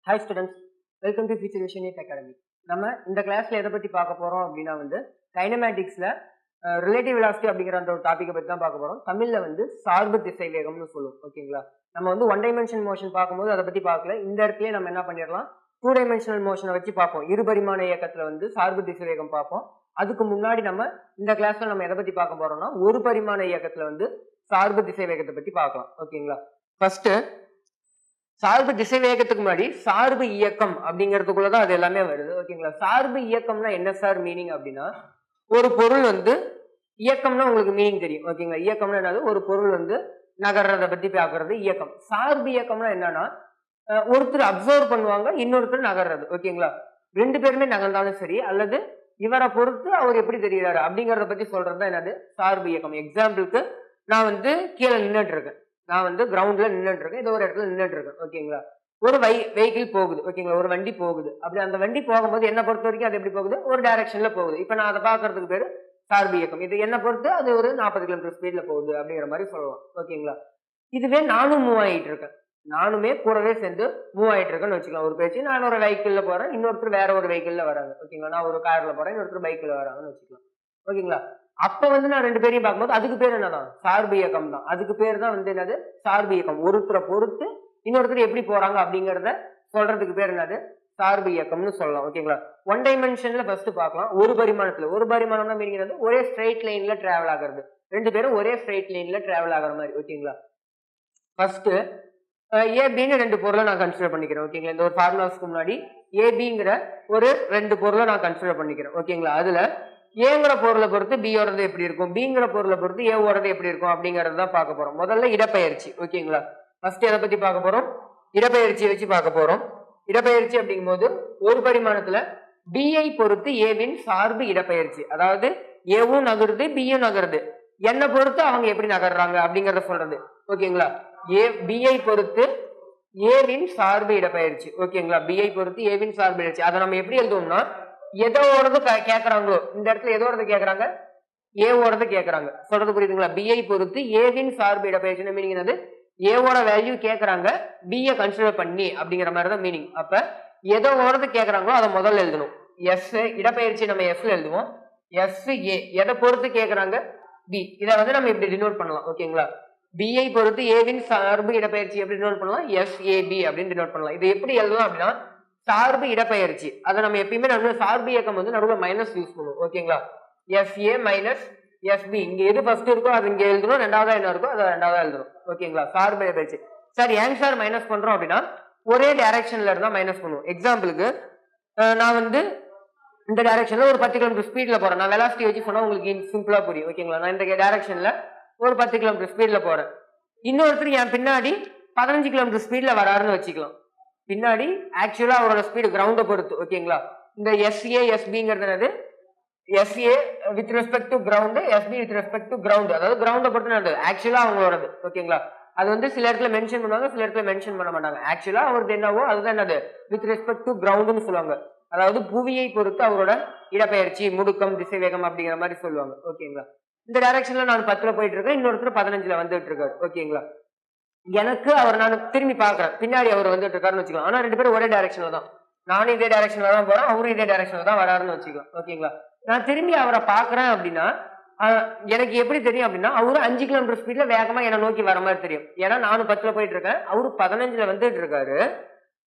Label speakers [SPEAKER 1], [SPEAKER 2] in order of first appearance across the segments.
[SPEAKER 1] Hi students, welcome to Future Vision Academy. நம்ம இந்த கிளாஸ்ல எதை பத்தி பார்க்க போறோம் அப்படின்னா கைனமேட்டிக்ஸ்ல ரிலேட்டிவ் வெலாசிட்டி அப்படிங்கிற அந்த ஒரு டாபிக்கை பத்தி தான் பார்க்க போறோம். தமிழ்ல சார்பு திசை வேகம்னு சொல்லுவோம். ஓகேங்களா? நம்ம ஒன் டைமென்ஷன் மோஷன் பார்க்கும்போது அதை பத்தி பார்க்கல. இந்த இடத்துல நம்ம என்ன பண்ணிடலாம், டூ டைமென்ஷனல் மோஷனை வச்சு பார்ப்போம். இருபரிமாண இயக்கத்துல சார்பு திசை வேகம் பார்ப்போம். அதுக்கு முன்னாடி நம்ம இந்த கிளாஸ்ல நம்ம எதை பத்தி பார்க்க போறோம்னா ஒரு பரிமாண இயக்கத்துல சார்பு திசை வேகத்தை பத்தி பார்க்கலாம். ஓகேங்களா? ஃபர்ஸ்ட் சார்பு திசை வேகத்துக்கு முன்னாடி சார்பு இயக்கம் அப்படிங்கிறதுக்குள்ளதான் அது எல்லாமே வருது. ஓகேங்களா? சார்பு இயக்கம்னா என்ன சார் மீனிங் அப்படின்னா, ஒரு பொருள் இயக்கம்னா உங்களுக்கு மீனிங் தெரியும். ஓகேங்களா? இயக்கம்னா என்னது, ஒரு பொருள் நகர்றதை பத்தி பாக்குறது இயக்கம். சார்பு இயக்கம்னா என்னன்னா, ஒருத்தர் அப்சர்வ் பண்ணுவாங்க, இன்னொருத்தர் நகர்றது. ஓகேங்களா? ரெண்டு பேருமே நகர்ந்தாலும் சரி, அல்லது இவரை பொறுத்து அவர் எப்படி தெரிகிறாரு அப்படிங்கறத பத்தி சொல்றதுதான் என்னது, சார்பு இயக்கம். எக்ஸாம்பிளுக்கு நான் கீழே நின்றுட்டு இருக்கேன், நான் கிரவுண்ட்ல நின்றுட்டு இருக்கேன், இது ஒரு இடத்துல நின்றுட்டு இருக்கேன். ஓகேங்களா? ஒரு வெஹிக்கிள் போகுது. ஓகேங்களா? ஒரு வண்டி போகுது. அப்படி அந்த வண்டி போகும்போது என்ன பொறுத்த வரைக்கும் அது எப்படி போகுது, ஒரு டைரக்ஷன்ல போகுது. இப்ப நான் அதை பாக்குறதுக்கு பேரு சார்பு இயக்கம். இது என்ன பொறுத்து அது ஒரு 40 கிலோமீட்டர் ஸ்பீட்ல போகுது அப்படிங்கிற மாதிரி சொல்லலாம். ஓகேங்களா? இதுவே நானும் மூவ் ஆகிட்டு இருக்கேன், நானுமே கூடவே சேர்ந்து மூவ் ஆகிட்டு இருக்கேன்னு வச்சுக்கலாம். ஒரு பேச்சு, நான் ஒரு வெஹிக்கிள்ல போறேன், இன்னொருத்தர் வேற ஒரு வெஹிக்கிள்ல வராங்க. ஓகேங்களா? நான் ஒரு கார்ல போறேன், இன்னொருத்தர் பைக்ல வராங்கன்னு வச்சுக்கலாம். ஓகேங்களா? அப்ப நான் ரெண்டு பேரையும் பார்க்கும்போது அதுக்கு பேர் என்னதான், சார்பு இயக்கம் தான். அதுக்கு பேர் தான் என்னது, சார்பு இயக்கம். ஒருத்தரை பொறுத்து இன்னொருத்தர் எப்படி போறாங்க அப்படிங்கறத சொல்றதுக்கு பேர் என்னது, சார்பு இயக்கம்னு சொல்லலாம். ஓகேங்களா? ஒன் டைமென்ஷன்ல ஃபர்ஸ்ட் பார்க்கலாம். ஒரு பரிமாணத்துல, ஒரு பரிமாணம்னா மீனிங் ஒரே ஸ்ட்ரைட் லைன்ல டிராவல் ஆகிறது, ரெண்டு பேரும் ஒரே ஸ்ட்ரைட் லைன்ல டிராவல் ஆகிற மாதிரி. ஓகேங்களா? ஃபர்ஸ்ட் ஏபின்னு ரெண்டு பொருளை நான் கன்சிடர் பண்ணிக்கிறேன். ஓகேங்களா? இந்த ஒரு ஃபார்முலாஸ்க்கு முன்னாடி ஏபிங்கிற ஒரு ரெண்டு பொருளை நான் கன்சிடர் பண்ணிக்கிறேன். ஓகேங்களா? அதுல ஏங்கிற பொருளை பொறுத்து பியோடது எப்படி இருக்கும், பிங்கிற பொருளை பொறுத்து ஏவோடது எப்படி இருக்கும் அப்படிங்கறத தான் பார்க்க போறோம். முதல்ல இடப்பெயர்ச்சி. ஓகேங்களா? ஃபர்ஸ்ட் எதை பத்தி பார்க்க போறோம், இடப்பெயர்ச்சியை வச்சு பார்க்க போறோம். இடப்பெயர்ச்சி அப்படிங்கும் போது ஒரு பரிமாணத்துல பிஐ பொறுத்து ஏவின் சார்பு இடப்பெயர்ச்சி. அதாவது ஏவும் நகருது, பியும் நகருது, என்ன பொறுத்து அவங்க எப்படி நகர்றாங்க அப்படிங்கறத சொல்றது. ஓகேங்களா? பிஐ பொறுத்து ஏவின் சார்பு இடப்பெயர்ச்சி. ஓகேங்களா? பிஐ பொறுத்து ஏவின் சார்பு இடப்பெயர்ச்சி. அதை நம்ம எப்படி எழுதுவோம்னா, எதோடது கேக்குறாங்களோ, இந்த இடத்துல எதோடது கேக்குறாங்க, ஏவோடது கேக்குறாங்க. சொல்றது புரியுதுங்களா? பிஐ பொறுத்து ஏவின் சார்பு இடப்பெயர்ச்சி மீனிங் என்னது, ஏவோட வேல்யூ கேக்குறாங்க, பிஐ கன்சிடர் பண்ணி அப்படிங்கிற மாதிரிதான் மீனிங். அப்ப எதோடது கேக்குறாங்களோ அதை முதல்ல எழுதணும். எஸ் இடப்பெயர்ச்சி நம்ம எஸ்ல எழுதுவோம். எஸ் ஏ எதை பொறுத்து கேக்குறாங்க, பி. இதை நம்ம இப்படி டினோட் பண்ணலாம். ஓகேங்களா? பிஐ பொறுத்து ஏவின் சார்பு இடப்பெயர்ச்சி எப்படி டினோட் பண்ணலாம், எஸ் ஏ பி அப்படின்னு டினோட் பண்ணலாம். இது எப்படி எழுதலாம் அப்படின்னா, சார்பு இடப்பெயர்ச்சி. அதை நம்ம எப்பயுமே நடுவில் சார்பு இயக்கம் நடுவில் மைனஸ் யூஸ் பண்ணுவோம். ஓகேங்களா? SA minus SP. இங்க எது ஃபர்ஸ்ட் இருக்கோ அது இங்க எழுதணும், ரெண்டாவதா என்ன இருக்கோ அதை ரெண்டாவதா எழுதணும். ஓகேங்களா? சார்பு இடப்பெயர்ச்சி. சார் ஏன் சார் மைனஸ் பண்றோம் அப்படின்னா, ஒரே டைரக்ஷன்ல இருந்தா மைனஸ் பண்ணுவோம். எக்ஸாம்பிளுக்கு நான் இந்த டைரக்ஷன்ல ஒரு 10 கிலோமீட்டர் ஸ்பீட்ல போறேன். நான் வெலாசிட்டி வச்சு சொன்னா உங்களுக்கு சிம்பிளா புரியும். ஓகேங்களா? நான் இந்த டைரக்ஷன்ல ஒரு 10 கிலோமீட்டர் ஸ்பீட்ல போறேன், இன்னொருத்தர் என் பின்னாடி 15 கிலோமீட்டர் ஸ்பீட்ல வராருன்னு வச்சுக்கலாம். பின்னாடி ஆக்சுவலா அவரோட ஸ்பீடு கிரவுண்டை பொறுத்து. ஓகேங்களா? இந்த எஸ்ஏ எஸ்பிங்கிறது என்னது, SA with respect to ground, SP with respect to ground. அதாவது கிரவுண்டை பொறுத்து நடந்தது, ஆக்சுவலா அவங்களோடது. ஓகேங்களா? அது சில இடத்துல மென்ஷன் பண்ணுவாங்க, சில இடத்துல மென்ஷன் பண்ண மாட்டாங்க. ஆக்சுவலா அவருக்கு என்னவோ அதுதான் என்னது, வித் ரெஸ்பெக்ட் டு கிரவுண்ட்னு சொல்லுவாங்க. அதாவது புவியை பொறுத்து அவரோட இடப்பெயர்ச்சி, முடுக்கம், திசைவேகம் அப்படிங்கிற மாதிரி சொல்லுவாங்க. ஓகேங்களா? இந்த டைரக்ஷன்ல நான் 10ல போயிட்டு இருக்கேன், இன்னொருத்தர் 15ல வந்துட்டு இருக்காரு. ஓகேங்களா? எனக்கு அவர் நான் திரும்பி பாக்குறேன், பின்னாடி அவர் வந்துட்டு இருக்காருன்னு வச்சுக்கலாம். ஆனா ரெண்டு பேரும் ஒரே டைரக்ஷன்ல தான், நானும் இதே டைரக்ஷன்ல தான் போறேன், அவரும் இதே டைரக்ஷன்ல தான் வராருன்னு வச்சுக்கலாம். ஓகேங்களா? நான் திரும்பி அவரை பாக்குறேன் அப்படின்னா எனக்கு எப்படி தெரியும் அப்படின்னா, அவரு 5 கிலோமீட்டர் ஸ்பீட்ல வேகமா என்ன நோக்கி வர மாதிரி தெரியும். ஏன்னா நானும் 10ல போயிட்டு இருக்கேன், அவரு 15ல வந்துட்டு இருக்காரு.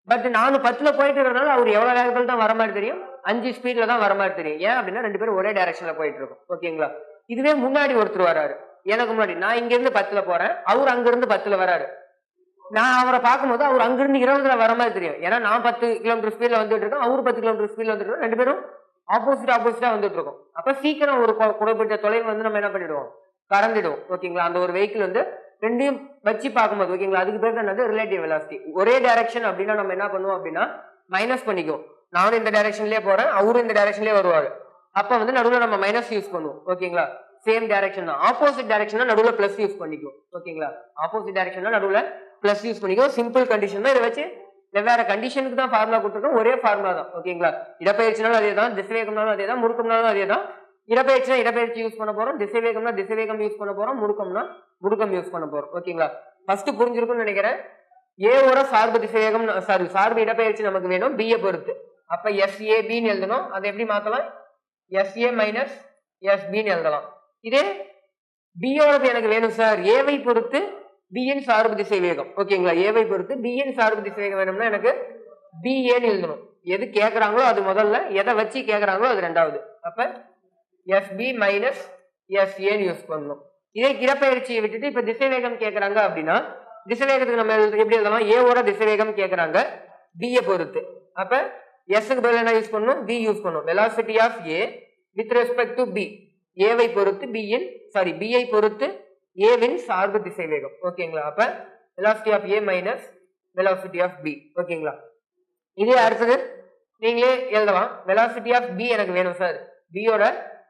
[SPEAKER 1] பட் நானும் 10ல போயிட்டு இருக்கிறதுனால அவர் எவ்வளவு வேகத்துல தான் வர மாதிரி தெரியும், 5 ஸ்பீட்ல தான் வர மாதிரி தெரியும். ஏன் அப்படின்னா ரெண்டு பேரும் ஒரே டைரக்ஷன்ல போயிட்டு இருக்கோம். ஓகேங்களா? இதுவே முன்னாடி ஒருத்தர் வராரு, எனக்கு முன்னாடி நான் இங்க இருந்து 10ல போறேன், அவர் அங்க இருந்து 10ல வராரு. நான் அவரை பார்க்கும்போது அவர் அங்கிருந்து 20ல வர மாதிரி தெரியும். ஏன்னா நான் 10 கிலோமீட்டர் ஸ்பீட்ல வந்துட்டு இருக்கேன், அவரு 10 கிலோமீட்டர் ஸ்பீட்ல வந்துட்டு இருக்கோம், ரெண்டு பேரும் ஆப்போசிட்டா வந்துட்டு இருக்கோம். அப்ப சீக்கிரம் ஒரு குறிப்பிட்ட தொலைவு நம்ம என்ன பண்ணிடுவோம், கறந்துடுவோம். ஓகேங்களா? அந்த ஒரு வெஹிக்கிள் ரெண்டையும் வச்சு பார்க்கும்போது, ஓகேங்களா, அதுக்கு பேர் என்னது, ரிலேட்டிவ் வெலாசிட்டி. ஒரே டைரக்ஷன் அப்படின்னா நம்ம என்ன பண்ணுவோம் அப்படின்னா மைனஸ் பண்ணிக்குவோம். நானும் இந்த டைரக்ஷன்லயே போறேன், அவரும் இந்த டைரக்ஷன்லயே வருவாரு. அப்ப நடுவில் நம்ம மைனஸ் யூஸ் பண்ணுவோம். ஓகேங்களா? சேம் டைரக்ஷன் தான். ஆப்போசிட் டைரக்ஷன் நடுவில் பிளஸ் யூஸ் பண்ணிக்குவோம். ஓகேங்களா? ஆப்போசிட் டைரக்ஷன் நடுவில் பிளஸ் யூஸ் பண்ணிக்குவோம். சிம்பிள் கண்டிஷன் தான். இதை வச்சு வெவ்வேறு கண்டிஷனுக்கு தான் ஃபார்முலா கொடுத்துருக்கோம், ஒரே ஃபார்முலா தான். ஓகேங்களா? இடப்பெயர்ச்சினாலும் அதே தான், திசைவேகம்னாலும் அதே தான், முடுக்கம்னாலும் அதே தான். இடப்பெயர்ச்சினா இடப்பெயர்ச்சி யூஸ் பண்ண போறோம், திசைவேகம்னா திசைவேகம் யூஸ் பண்ண போறோம், முடுக்கம்னா முடுக்கம் யூஸ் பண்ண போறோம். ஓகேங்களா? ஃபர்ஸ்ட் புரிஞ்சிருக்கும்னு நினைக்கிறேன். ஏவோட சார்பு திசைவேகம் சார்பு இடப்பெயர்ச்சி நமக்கு வேணும் b பொறுத்து. அப்ப SAB ன்னு எழுதணும். அதை எப்படி மாத்தலாம்? SA மைனஸ் SB ன்னு எழுதலாம். இதே b யோட எனக்கு வேணும் சார் ஏவை பொறுத்து b இன் சார்பு திசைவேகம். ஓகேங்களா? ஏவை பொறுத்து b இன் சார்பு திசைவேகம் வேணும்னா எனக்கு BA ன்னு எழுதணும். எது கேக்குறாங்களோ அது முதல்ல, எதை வச்சு கேக்குறாங்களோ அது ரெண்டாவது. அப்ப SB மைனஸ் SA ன்னு யூஸ் பண்ணணும். இதே இடப்பெயர்ச்சியை விட்டுட்டு இப்ப திசைவேகம் கேக்குறாங்க அப்படின்னா திசைவேகத்துக்கு நம்ம எப்படி எழுதலாம்? ஏவோட திசைவேகம் கேக்குறாங்க b பொறுத்து. அப்ப s க்கு பதிலா என்ன யூஸ் பண்ணணும்? b யூஸ் பண்ணணும். Velocity of a with respect to b, ஏவை பொறுத்து b ஐ பொறுத்து a வின் சார்பு திசைவேகம். ஓகேங்களா? அப்ப velocity of a minus velocity of b. ஓகேங்களா? இதே அடுத்தது நீங்களே எழுதலாம். வெலாசிட்டி ஆஃப் b எனக்கு வேணும் சார், b யோட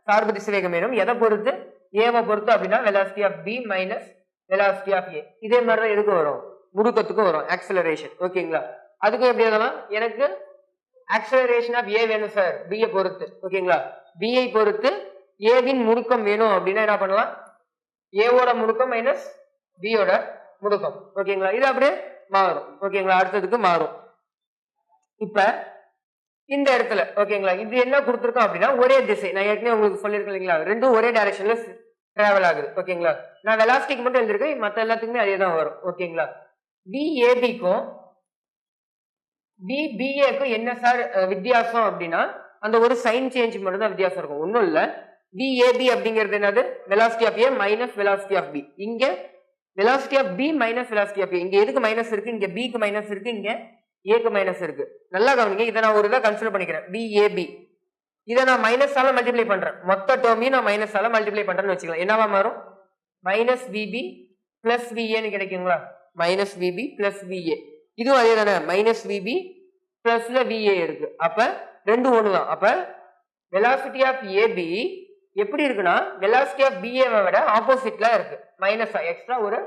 [SPEAKER 1] சார்பு திசைவேகம் வேணும், எதை பொறுத்து? ஏவை பொறுத்து அப்படின்னா velocity of b minus velocity of a. இதே மாதிரி தான் எதுக்கு வரும்? முடுக்கத்துக்கும் வரும், ஆக்சலரேஷன். ஓகேங்களா? அதுக்கும் எப்படி எழுதலாம்? எனக்கு ஆக்சலரேஷன் ஆஃப் a வேணும் சார் b பொறுத்து. ஓகேங்களா? b ஐ பொறுத்து a வின் முடுக்கம் வேணும் அப்படின்னா என்ன பண்ணலாம்? a ஓட முடுக்கம் மைனஸ் b யோட முடுக்கம். ஓகேங்களா? இது அப்படியே மாறும். ஓகேங்களா? அடுத்ததுக்கு மாறும். இப்ப இந்த இடத்துல ஓகேங்களா, இது என்ன கொடுத்துருக்கோம் அப்படின்னா ஒரே திசை. நான் ஏற்கனவே உங்களுக்கு சொல்லியிருக்கேன் இல்லைங்களா, ரெண்டும் ஒரே டைரக்ஷன்ல டிராவல் ஆகுது. ஓகேங்களா? நான் வெலாசிட்டிக்கு மட்டும் எழுதிருக்கேன், மற்ற எல்லாத்துக்குமே அதே தான் வரும். ஓகேங்களா? BABக்கும் BBAக்கும் என்ன சார் வித்தியாசம் அப்படின்னா அந்த ஒரு சைன் சேஞ்ச் மட்டும் தான் வித்தியாசம் இருக்கும், ஒன்றும் இல்லை. BAB அப்படிங்கிறது என்னது? Velocity of A minus velocity of B. இங்க velocity of B minus velocity of A. இங்க எதுக்கு மைனஸ் இருக்கு? இங்க B க்கு மைனஸ் இருக்கு, இங்க A க்கு மைனஸ் இருக்கு. நல்லா கவனிங்க, இதை நான் ஒரு இதை கன்சிடர் பண்ணிக்கிறேன். BAB இதை நான் மைனஸால மல்டிப்ளை பண்றேன், மொத்த டேர்மையும் நான் மைனஸால மல்டிப்ளை பண்றேன்னு வச்சுக்கலாம். என்னவா மாறும்? மைனஸ் BB பிளஸ் VAன்னு கிடைக்குங்களா? Minus BB plus VA. இதுவும் அதே தானே, மைனஸ் BB பிளஸ்ல VA இருக்கு. அப்ப ரெண்டும் ஒண்ணுதான். அப்ப வெலாசிட்டி ஆஃப் AB எப்படி இருக்குன்னா வெலாசிட்டி ஆஃப் BA விட ஆப்போசிட்ல இருக்கு, மைனஸ் எக்ஸ்ட்ரா ஒரு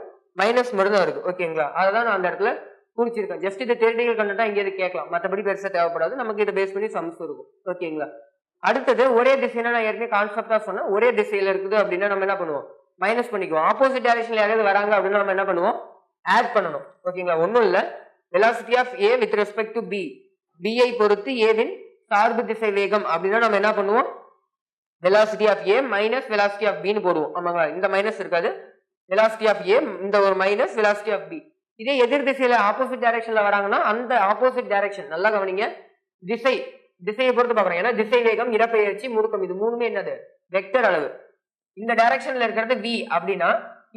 [SPEAKER 1] மைனஸ் மட்டும் தான் இருக்கு. ஓகேங்களா? அதான் நான் அந்த இடத்துல குறிச்சிருக்கேன். ஜஸ்ட் இது தியரிட்டிக்கல் கண்டென்ட்டா இங்க இது கேட்கலாம், மற்றபடி பெருசா தேவைப்படாது. நமக்கு இதை பேஸ் பண்ணி சம்ஸ் இருக்கும். ஓகேங்களா? அடுத்தது ஒரே திசைனா நான் ஏற்கனவே கான்செப்டா சொன்னேன், ஒரே திசையில இருக்குது அப்படின்னா நம்ம என்ன பண்ணுவோம்? மைனஸ் பண்ணிக்குவோம். ஆப்போசிட் டைரக்ஷன்ல யாராவது வராங்க அப்படின்னா நம்ம என்ன பண்ணுவோம்? ஆட் பண்ணணும். ஓகேங்களா? ஒன்றும் இல்லை, velocity of A with respect to B, B ஐ பொறுத்து A வின் சார்பு திசை வேகம் அப்படின்னா நம்ம என்ன பண்ணுவோம்? Velocity of A minus velocity of B ன்னு போடுவோம். ஆமாங்களா? இந்த மைனஸ் இருக்காது, வெலாசிட்டி ஆஃப் A இந்த ஒரு மைனஸ் வெலாசிட்டி ஆஃப் B. இதே எதிர் திசையில ஆப்போசிட் டைரக்ஷன்ல வராங்கன்னா அந்த ஆப்போசிட் டைரக்ஷன் நல்லா கவனிங்க, திசையை பொறுத்து பாக்குறோம். ஏன்னா திசை வேகம், இடப்பெயர்ச்சி, முடுக்கம் இது மூணுமே என்னது? வெக்டர் அளவு. இந்த டைரக்ஷன்ல இருக்கிறது V அப்படின்னா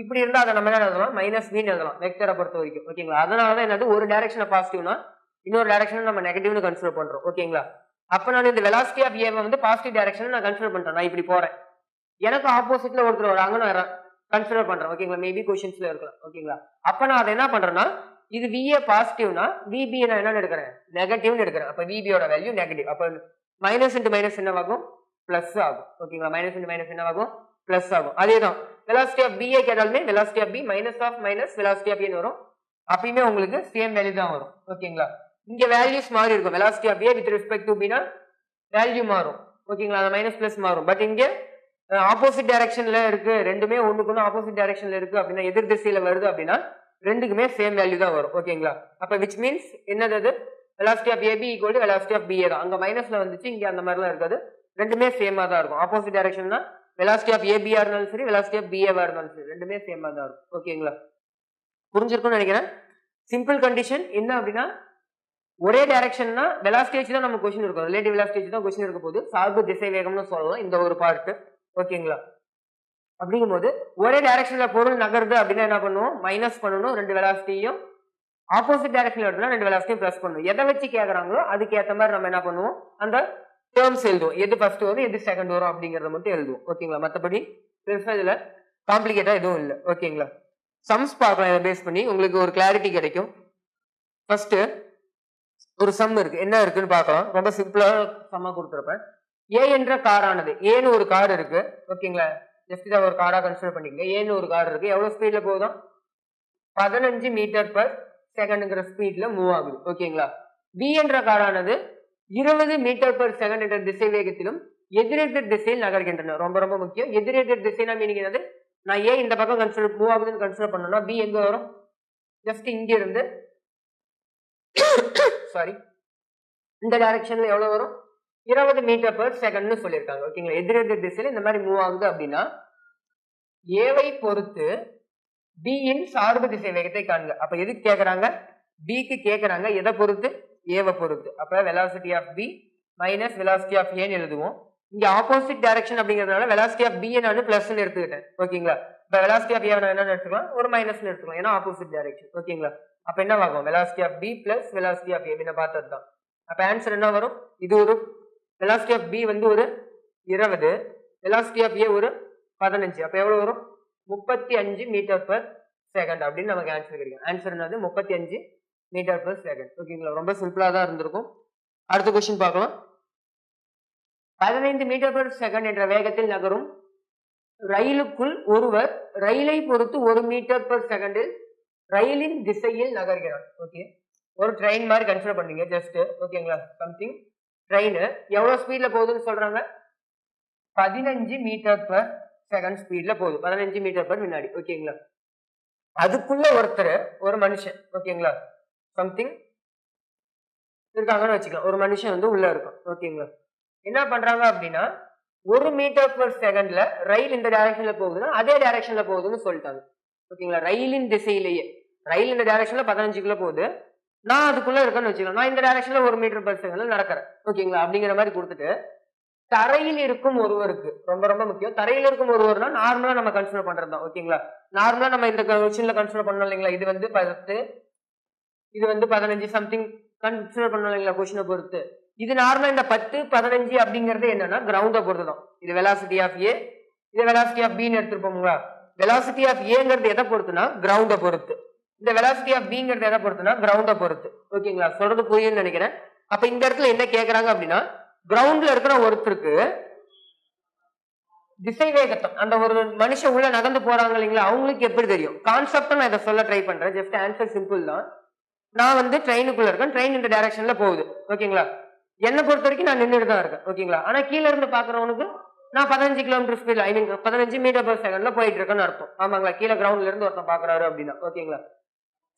[SPEAKER 1] இப்படி இருந்தா அதை நம்ம என்ன எழுதலாம்? மைனஸ் V ன்னு எழுதலாம் வெக்டரை பொறுத்த வரைக்கும். ஓகேங்களா? அதனாலதான் என்னது, ஒரு டைரக்ஷனை பாசிட்டிவ்னா இன்னொரு டைரக்ஷன் நம்ம நெகட்டிவ்னு கன்சிடர் பண்றோம். ஓகேங்களா? அப்ப நான் இந்த வெலாசிட்டி ஆஃப் A வந்து பாசிட்டிவ் டைரக்ஷன் நான் கன்சிடர் பண்றேன். நான் இப்படி போறேன், எனக்கு ஆப்போசிட்ல ஒருத்தர் வராங்க, நான் கன்சிடர் பண்றேன். ஓகேங்களா? மேபி क्वेश्चंसல இருக்கலாம். ஓகேங்களா? அப்ப நான் அதை என்ன பண்றேன்னா, இது VA பாசிட்டிவ்னா VB நான் என்ன எடுக்கிறேன்? நெகட்டிவ்னு எடுக்கிறேன். அப்ப VB யோட வேல்யூ நெகட்டிவ். அப்ப மைனஸ் இன்டு மைனஸ் என்னவாகும்? பிளஸ் ஆகும். ஓகேங்களா? மைனஸ் இன்டு மைனஸ் என்னவாகும்? பிளஸ் ஆகும். அதேதான் வெலாசிட்டி ஆஃப் BA கேட்டாலுமே velocity of B minus of minus velocity of A வரும். அப்பயுமே உங்களுக்கு சேம் வேல்யூ தான் வரும். ஓகேங்களா? இங்க வேல்யூஸ் மாறி இருக்கும். Velocity of A with respect to B னா வேல்யூ மாறும். ஓகேங்களா? அது மைனஸ் பிளஸ் மாறும். பட் இங்க ஆப்போசிட் டைரக்ஷன்ல இருக்கு, ரெண்டுமே ஒண்ணுக்கு ஒண்ணு ஆப்போசிட் டைரக்ஷன்ல இருக்கு அப்படின்னா, எதிர் திசையில வருது அப்படின்னா ரெண்டுக்குமே சேம் வேல்யூ தான் வரும். ஓகேங்களா? அப்ப விச் மீன்ஸ் என்னது? Velocity of AB equal to velocity of BA தான். அங்க மைனஸ்ல வந்துச்சு, இங்க அந்த மாதிரிலாம் இருக்காது, ரெண்டுமே சேமா தான் இருக்கும். ஆப்போசிட் டைரக்ஷன்னா வெலாசிட்டி ஆஃப் AB ஆ இருந்தாலும் சரி, வெலாசிட்டி ஆஃப் BA வா இருந்தாலும் சரி, ரெண்டுமே சேமா தான் இருக்கும். ஓகேங்களா? புரிஞ்சிருக்கும்னு நினைக்கிறேன். சிம்பிள் கண்டிஷன் என்ன அப்படின்னா, ஒரே டைரக்ஷன்னா வெலாசிட்டி வச்சு தான் நம்ம கொஸ்டின் இருக்கும், ரிலேட்டிவ் வெலாசிட்டி வச்சு தான் கொஸ்டின் இருக்க போது, சார்பு திசை வேகம்னு சொல்லலாம் இந்த ஒரு பார்ட். ஓகேங்களா? அப்படிங்கும் போது ஒரே டைரக்ஷன்ல பொருள் நகருது அப்படின்னா என்ன பண்ணுவோம்? மைனஸ் பண்ணணும், ரெண்டு வெலாசிட்டியும். ஆப்போசிட் டைரக்ஷன்ல வருதுன்னா ரெண்டு வெலாசிட்டியும் பிளஸ் பண்ணணும். எதை வச்சு கேட்கறாங்களோ அதுக்கு ஏற்ற மாதிரி நம்ம என்ன பண்ணுவோம்? அந்த டேர்ம்ஸ் எழுதுவோம், எது ஃபர்ஸ்ட் வரும் எது செகண்ட் வரும் அப்படிங்கறத மட்டும் எழுதுவோம். ஓகேங்களா? மற்றபடி பெருசா இதுல காம்ப்ளிகேட்டா எதுவும் இல்லை. ஓகேங்களா? சம்ஸ் பார்க்கலாம், இதை பேஸ் பண்ணி உங்களுக்கு ஒரு கிளாரிட்டி கிடைக்கும். ஃபர்ஸ்ட் ஒரு சம் இருக்கு, என்ன இருக்குன்னு பார்க்கலாம். ரொம்ப சிம்பிளா சம்மா கொடுத்துருப்பேன். ஏ என்ற காரானது, ஏன்னு ஒரு கார் இருக்கு. ஓகேங்களா? ஜஸ்ட் இதை ஒரு காரா கன்சிடர் பண்ணிக்கங்க. ஏன்னு ஒரு கார் இருக்கு, எவ்வளவு ஸ்பீட்ல போகுதும்? 15 மீட்டர் பர் செகண்ட்ங்கிற ஸ்பீட்ல மூவ் ஆகுது. ஓகேங்களா? பி என்ற காரானது 20 மீட்டர் பர் செகண்ட் என்ற திசை வேகத்திலும் எதிரெதிர் திசையில் நகர்கின்றன. ரொம்ப ரொம்ப முக்கியம். எதிரெதிர் திசைனா மீனிங் என்னது? நான் ஏ இந்த பக்கம் கன்சிடர் மூவ் ஆகுதுன்னு கன்சிடர் பண்ணணும்னா பி எங்க வரும்? ஜஸ்ட் இங்க இருந்து சாரி இந்த டைரக்ஷன்ல எவ்வளவு வரும் 20 மீட்டர் பர் செகண்ட்னு சொல்லியிருக்காங்க. ஓகேங்களா, எதிரெதிர் திசையில இந்த மாதிரி மூவ் ஆகுது அப்படின்னா ஏவை பொறுத்து B இன் சார்பு திசை வேகத்தை காண்க. அப்ப எதுக்கு கேக்குறாங்க? B க்கு கேக்குறாங்க, எதை பொறுத்து? ஏவை பொறுத்து. அப்ப velocity of B minus velocity of A ன்னு எழுதுவோம். இங்க ஆப்போசிட் டைரக்ஷன் அப்படிங்கிறதுனால velocity of B நான் பிளஸ் எடுத்துக்கிட்டேன். ஓகேங்களா, இப்ப velocity of A என்ன எடுத்துக்கலாம், ஒரு மைனஸ் எடுத்துக்கலாம், ஏன்னா ஆப்போசிட் டைரக்ஷன். ஓகேங்களா, அப்ப என்ன ஆகும்? velocity of B plus velocity of A என்ன பார்த்தது தான். அப்ப ஆன்சர் என்ன வரும்? இது ஒரு velocity of B வந்து ஒரு 20, velocity of A ஒரு 15. அப்ப எவ்வளவு வரும்? 35 மீட்டர் பர் செகண்ட் அப்படின்னு நமக்கு ஆன்சர் கிடைக்கும். ஆன்சர் என்னது? 35 மீட்டர் பர் செகண்ட். ஓகேங்களா, ரொம்ப சிம்பிளா தான் இருந்திருக்கும். அடுத்த கொஸ்டின் பார்க்கலாம். 15 மீட்டர் பர் செகண்ட் என்ற வேகத்தில் நகரும் ரயிலுக்குள் ஒருவர் ரயிலை பொறுத்து 1 மீட்டர் பர் செகண்டில் ரயிலின் திசையில் நகர்கிறார். ஓகே, ஒரு ட்ரெயின் மாதிரி கன்சிடர் பண்ணீங்க ஜஸ்ட். ஓகேங்களா, சம்திங் ட்ரெயின் எவ்வளவு ஸ்பீட்ல போகுதுன்னு சொல்றாங்க? 15 மீட்டர் பர் செகண்ட் ஸ்பீட்ல போகுது, 15 மீட்டர் பர் வினாடி. ஓகேங்களா, அதுக்குள்ள ஒருத்தர், ஒரு மனுஷன், ஓகேங்களா, சம்திங் இருக்காங்கன்னு வச்சுக்கலாம், ஒரு மனுஷன் வந்து உள்ள இருக்கும். ஓகேங்களா, என்ன பண்றாங்க அப்படின்னா 1 மீட்டர் பர் செகண்ட்ல ரயில் இந்த டைரக்ஷன்ல போகுதுன்னா அதே டைரக்ஷன்ல போகுதுன்னு சொல்லிட்டாங்க. ஓகேங்களா, ரயிலின் திசையிலேயே ரயில் இந்த டைரக்ஷன்ல 15 போகுது, நான் அதுக்குள்ள இருக்கேன்னு வச்சுக்கலாம், நான் இந்த டைரக்ஷன்ல 1 மீட்டர் பர் செகண்ட்ல நடக்கிறேன். ஓகேங்களா, அப்படிங்கிற மாதிரி கொடுத்துட்டு தரையில் இருக்கும் ஒருவருக்கு, ரொம்ப ரொம்ப முக்கியம், தரையில் இருக்கும் ஒருவர்னா நார்மலா நம்ம கன்சிடர் பண்றதுதான். ஓகேங்களா, நார்மலா நம்ம இந்த கொஸ்டின்ல கன்சிடர் பண்ணோம் இல்லைங்களா, இது வந்து 10, இது வந்து 15 சம்திங் கன்சிடர் பண்ணோம் இல்லைங்களா கொஸ்டினை பொறுத்து. இது நார்மலா இந்த 10, 15 அப்படிங்கிறது என்னன்னா கிரவுண்ட பொறுத்து தான். இது வெலாசிட்டி ஆஃப் ஏ, இது வெலாசிட்டி ஆஃப் பின்னு எடுத்துருப்போங்களா. வெலாசிட்டி ஆஃப் ஏங்கிறது எதை பொறுத்துனா கிரவுண்ட பொறுத்து, இந்த வெலாசிட்டி ஆஃப் பிங்கிறது எதை பொறுத்துனா கிரவுண்ட பொறுத்து. ஓகேங்களா, சொல்றது புரியும்னு நினைக்கிறேன். அப்ப இந்த இடத்துல என்ன கேக்குறாங்க அப்படின்னா கிரவுண்ட்ல இருக்கிற ஒருத்தருக்கு திசை வேகத்தை, அந்த ஒரு மனுஷன் உள்ள நகர்ந்து போறாங்க இல்லைங்களா, அவங்களுக்கு எப்படி தெரியும் கான்செப்ட் நான் இதை சொல்ல ட்ரை பண்றேன். ஜஸ்ட் ஆன்சர் சிம்பிள் தான். நான் வந்து ட்ரெயினுக்குள்ள இருக்கேன், ட்ரெயின் இந்த டைரக்ஷன்ல போகுது. ஓகேங்களா, என்னை பொறுத்த வரைக்கும் நான் நின்றுட்டு தான் இருக்கேன். ஓகேங்களா, ஆனா கீழே இருந்து பாக்குறவனுக்கு நான் 15 கிலோமீட்டர் ஸ்பீட், ஐ மீன் 15 மீட்டர் பர் செகண்ட்ல போயிட்டு இருக்கேன்னு அர்த்தம். ஆமாங்களா, கீழே கிரவுண்ட்ல இருந்து ஒருத்தன் பாக்குறாரு அப்படின்னா. ஓகேங்களா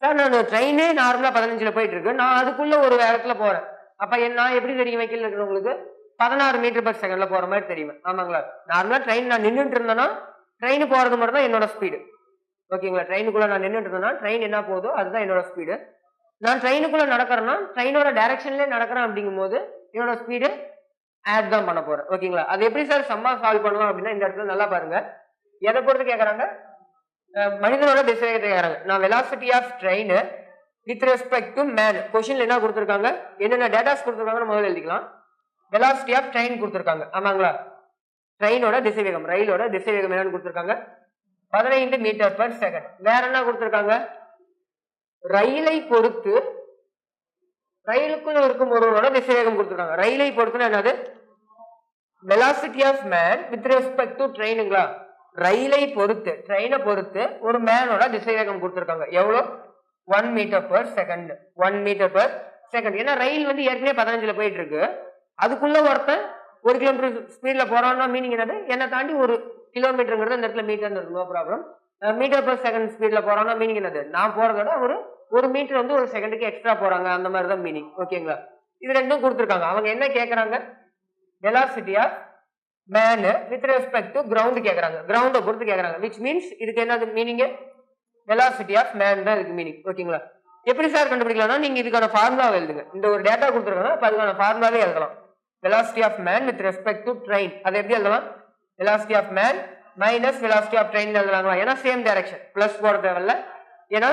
[SPEAKER 1] சார், நான் ட்ரெயினே நார்மலா 15ல போயிட்டு இருக்கு, நான் அதுக்குள்ள ஒரு வேகத்துல போறேன், அப்ப நான் எப்படி தெரியும் கீழே இருக்கிறவங்களுக்கு 16 மீட்டர் பர் செகண்ட்ல போற மாதிரி தெரியும். ஆமாங்களா, நார்மலா ட்ரெயின் நான் நின்றுட்டு இருந்தேன்னா ட்ரெயின் போறது மட்டும் தான் என்னோட ஸ்பீடு. ஓகேங்களா, ட்ரெயினுக்குள்ள நான் நின்றுட்டு இருந்தேன்னா ட்ரெயின் என்ன போதோ அதுதான் என்னோட ஸ்பீடு. நான் ட்ரெயினுக்குள்ள நடக்கிறேன்னா ட்ரெயினோட டைரக்ஷன்லேயே நடக்கிறேன் அப்படிங்கும் போது என்னோட ஸ்பீடு ஆட் தான் பண்ண போறேன். ஓகேங்களா, அது எப்படி சார் சம்மா சால்வ் பண்ணலாம் அப்படின்னா இந்த இடத்துல நல்லா பாருங்க, எதை பொறுத்து கேட்கறாங்க? மனிதனோட திசை வேகத்தை கேட்கறாங்க. நான் velocity of train with respect to man, கொஸ்டின்ல என்ன கொடுத்துருக்காங்க, என்னென்ன டேட்டாஸ் கொடுத்துருக்காங்கன்னு முதல்ல எழுதிக்கலாம். வெலாசிட்டி ஆஃப் ட்ரெயின் கொடுத்துருக்காங்க. ஆமாங்களா, ட்ரெயினோட திசை வேகம், ரயிலோட திசை வேகம் என்னன்னு கொடுத்துருக்காங்க 15 மீட்டர் பர் செகண்ட். வேற என்ன கொடுத்துருக்காங்க? ரயிலை பொறுத்து, ரயிலுக்குள்ள இருக்கும் ஒருவரோட திசை வேகம் கொடுத்துருக்காங்க. ரயிலை பொறுத்துன்னா என்னது? Velocity of man with respect to ட்ரெயினுங்களா, ரயிலை பொறுத்து, ட்ரெயினை பொறுத்து ஒரு மேனோட திசை வேகம் கொடுத்துருக்காங்க. எவ்வளோ? 1 metre per second. 1 metre per second. ஏன்னா ரயில் வந்து ஏற்கனவே 15ல போயிட்டு இருக்கு, அதுக்குள்ள ஒருத்தன் 1 கிலோமீட்டர் ஸ்பீட்ல போறான்னா மீனிங் என்னது? என்னை தாண்டி 1 கிலோமீட்டருங்கிறது இந்த இடத்துல மீட்டர் இருக்கு, no problem. Metre per second ஸ்பீட்ல போறான்னா மீனிங் என்னது? நான் போறதோட ஒரு மீட்டர் வந்து 1 செகண்டுக்கு எக்ஸ்ட்ரா போறாங்க, அந்த மாதிரி தான் மீனிங். ஓகேங்களா, இது ரெண்டும் கொடுத்துருக்காங்க. அவங்க என்ன கேட்கறாங்க? Velocity of man with respect to ground கேட்கறாங்க, கிரவுண்டை பொறுத்து கேட்கறாங்க. விச் மீன்ஸ் இதுக்கு என்னது மீனிங்? வெலாசிட்டி ஆஃப் மேன் தான் இதுக்கு மீனிங். ஓகேங்களா, எப்படி சார் கண்டுபிடிக்கலாம்னா நீங்க இதுக்கான ஃபார்முலா எழுதுங்க. இந்த ஒரு டேட்டா கொடுத்துருக்காங்க, அப்ப அதுக்கான ஃபார்முலாவே எழுதலாம். Velocity of man with respect to train, அதை எப்படி எழுதலாம்? Velocity of man minus velocity of train எழுதலாங்களா, ஏன்னா சேம் டைரக்ஷன், பிளஸ் போட தேவையில்ல, ஏன்னா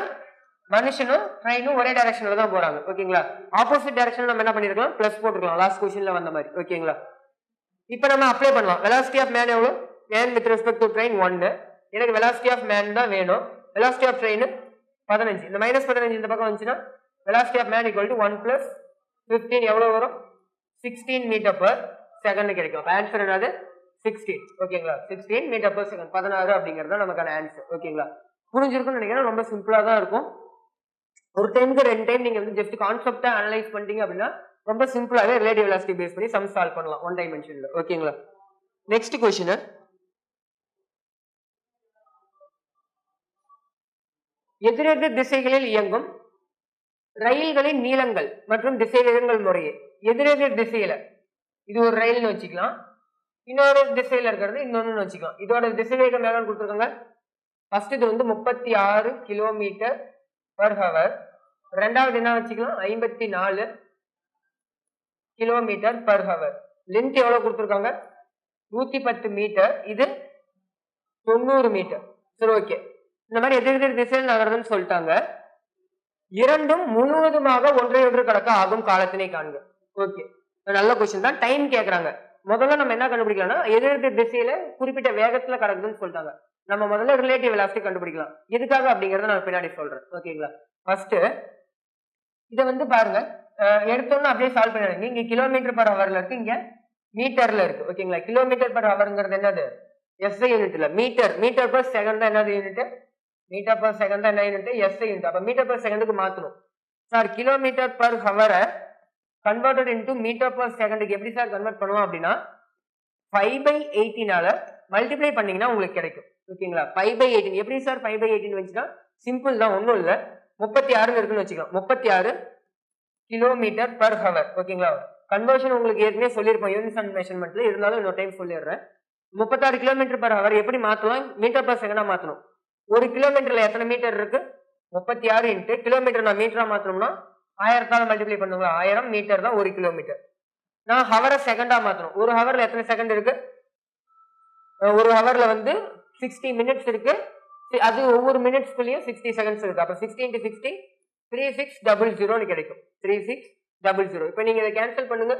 [SPEAKER 1] மனுஷனும் ட்ரெயினும் ஒரே டைரக்ஷன்ல தான் போறாங்க. ஓகேங்களா, ஆப்போசிட் டைரக்ஷன் நம்ம என்ன பண்ணிருக்கலாம்? பிளஸ் போட்டுருக்கலாம், லாஸ்ட் கொஸ்டின்ல வந்த மாதிரி. ஓகேங்களா, இப்போ நம்ம அப்ளை பண்ணலாம். வெலாசிட்டி ஆஃப் மேன் எவ்வளோ? Man with respect to train 1, எனக்கு வெலாசிட்டி ஆஃப் மேன் தான் வேணும். வெலாசிட்டி ஆஃப் ட்ரெயின் 15, இந்த -15 இந்த பக்கம் வந்துச்சுன்னா velocity of man equal to 1 + 15 எவ்வளவு வரும்? 16 மீட்டர் பர் செகண்ட் கிடைக்கும். ஆன்சர் என்னது? 16. ஓகேங்களா, 16 மீட்டர் பர் செகண்ட், 16 அப்படிங்கிறது நமக்கான ஆன்சர். ஓகேங்களா, புரிஞ்சிருக்கும்னு நினைக்கிறேன். ரொம்ப சிம்பிளா தான் இருக்கும். ஒரு டைமுக்கு 2 டைம் நீங்க வந்து ஜஸ்ட் கான்செப்டா அனலைஸ் பண்ணிட்டீங்க அப்படின்னா ரொம்ப சிம்பிளாவே ரிலேட்டிவ் வெலாசிட்டி பேஸ் பண்ணி சம் சால்வ் பண்ணலாம் 1 டைமென்ஷன்ல. ஓகேங்களா, நெக்ஸ்ட் क्वेश्चन, எதிரெதிர் திசைகளில் இயங்கும் ரயில்களின் நீளங்கள் மற்றும் திசைவேகங்கள் முறையே எதிரெதிர் திசையில இது ஒரு ரயில்னு வச்சுக்கலாம், இன்னொரு திசையில இருக்கிறது இன்னொன்னு வச்சுக்கலாம். இதோட திசைவேகம் எவ்வளவு கொடுத்துருக்காங்க? ஃபர்ஸ்ட் இது வந்து 36 கிலோமீட்டர் பர் ஹவர், ரெண்டாவது என்ன வச்சுக்கலாம் 54 கிலோமீட்டர் பர் ஹவர். லென்த் எவ்வளவு கொடுத்துருக்காங்க? 110 மீட்டர், இது 90 மீட்டர். சரி, ஓகே. இந்த மாதிரி எதிரெதிர் திசையில் நகர்றதுன்னு சொல்லிட்டாங்க. இரண்டும் முழுவதுமாக ஒன்றையொன்று கடக்க ஆகும் காலத்தினை காண்க. ஓகே, நல்ல கொஸ்டின் தான். டைம் கேக்குறாங்க. முதல்ல நம்ம என்ன கண்டுபிடிக்கலாம்னா எதிரெதிர் திசையில குறிப்பிட்ட வேகத்துல கடக்குதுன்னு சொல்லிட்டாங்க. நம்ம முதல்ல ரிலேட்டிவ் வெலாசிட்டி கண்டுபிடிக்கலாம். எதுக்காக அப்படிங்கறத நான் பின்னாடி சொல்றேன். ஓகேங்களா? ஃபர்ஸ்ட் இதை வந்து பாருங்க, எடுத்தோம்னா அப்படியே சால்வ் பண்ணிடுங்க. இங்க கிலோமீட்டர் பர் ஹவர்ல இருக்கு, இங்க மீட்டர்ல இருக்கு. ஓகேங்களா? கிலோமீட்டர் பர் ஹவர்ங்கிறது என்னது? எஸ்ஐ யூனிட் இல்ல, மீட்டர். மீட்டர் பர் செகண்ட் தான் என்னது யூனிட்? மீட்டர் பர் செகண்ட் தான் என்ன யூனிட்? SI unit. அப்ப மீட்டர் பர் செகண்டுக்கு மாத்தணும் சார். கிலோமீட்டர் பர் ஹவரை கன்வெர்டட் இன்டு மீட்டர் பர் செகண்டுக்கு எப்படி சார் கன்வெர்ட் பண்ணுவோம் அப்படின்னா 5/18 மல்டிப்ளை பண்ணீங்கன்னா உங்களுக்கு கிடைக்கும். ஓகேங்களா? 5/18 எப்படி சார் 5/18 வந்துச்சுன்னா சிம்பிள் தான், ஒன்றும் இல்லை. 36 இருக்குன்னு வச்சுக்கலாம். 36 கிலோமீட்டர் பர் ஹவர். ஓகேங்களா? கன்வர்ஷன் உங்களுக்கு ஏற்கனவே சொல்லியிருப்போம் யூனிட்ஸ் அண்ட் மெஷர்மெண்ட்ல, இருந்தாலும் இன்னொரு டைம் சொல்லிடுறேன். 36 கிலோமீட்டர் பர் ஹவர் எப்படி மாத்தலாம்? மீட்டர் பர் செகண்டா மாத்தணும். ஒரு கிலோமீட்டர்ல எத்தனை மீட்டர் இருக்கு? 36 இன்ட்டு கிலோமீட்டர் நான் மீட்டரா மாத்தணும்னா 1000 மல்டிப்ளை பண்ணுங்களா, 1000 மீட்டர் தான் ஒரு கிலோமீட்டர். நான் ஹவரை செகண்டா மாத்தணும். ஒரு ஹவர்ல எத்தனை செகண்ட் இருக்கு? ஒரு ஹவர்ல வந்து 60 மினிட்ஸ் இருக்கு. அது ஒவ்வொரு மினிட்ஸ்க்குள்ளேயும் 60 செகண்ட்ஸ் இருக்கு. அப்ப 60 × 60 3600 கிடைக்கும். 3600. இப்ப நீங்க இதை கேன்சல் பண்ணுங்க.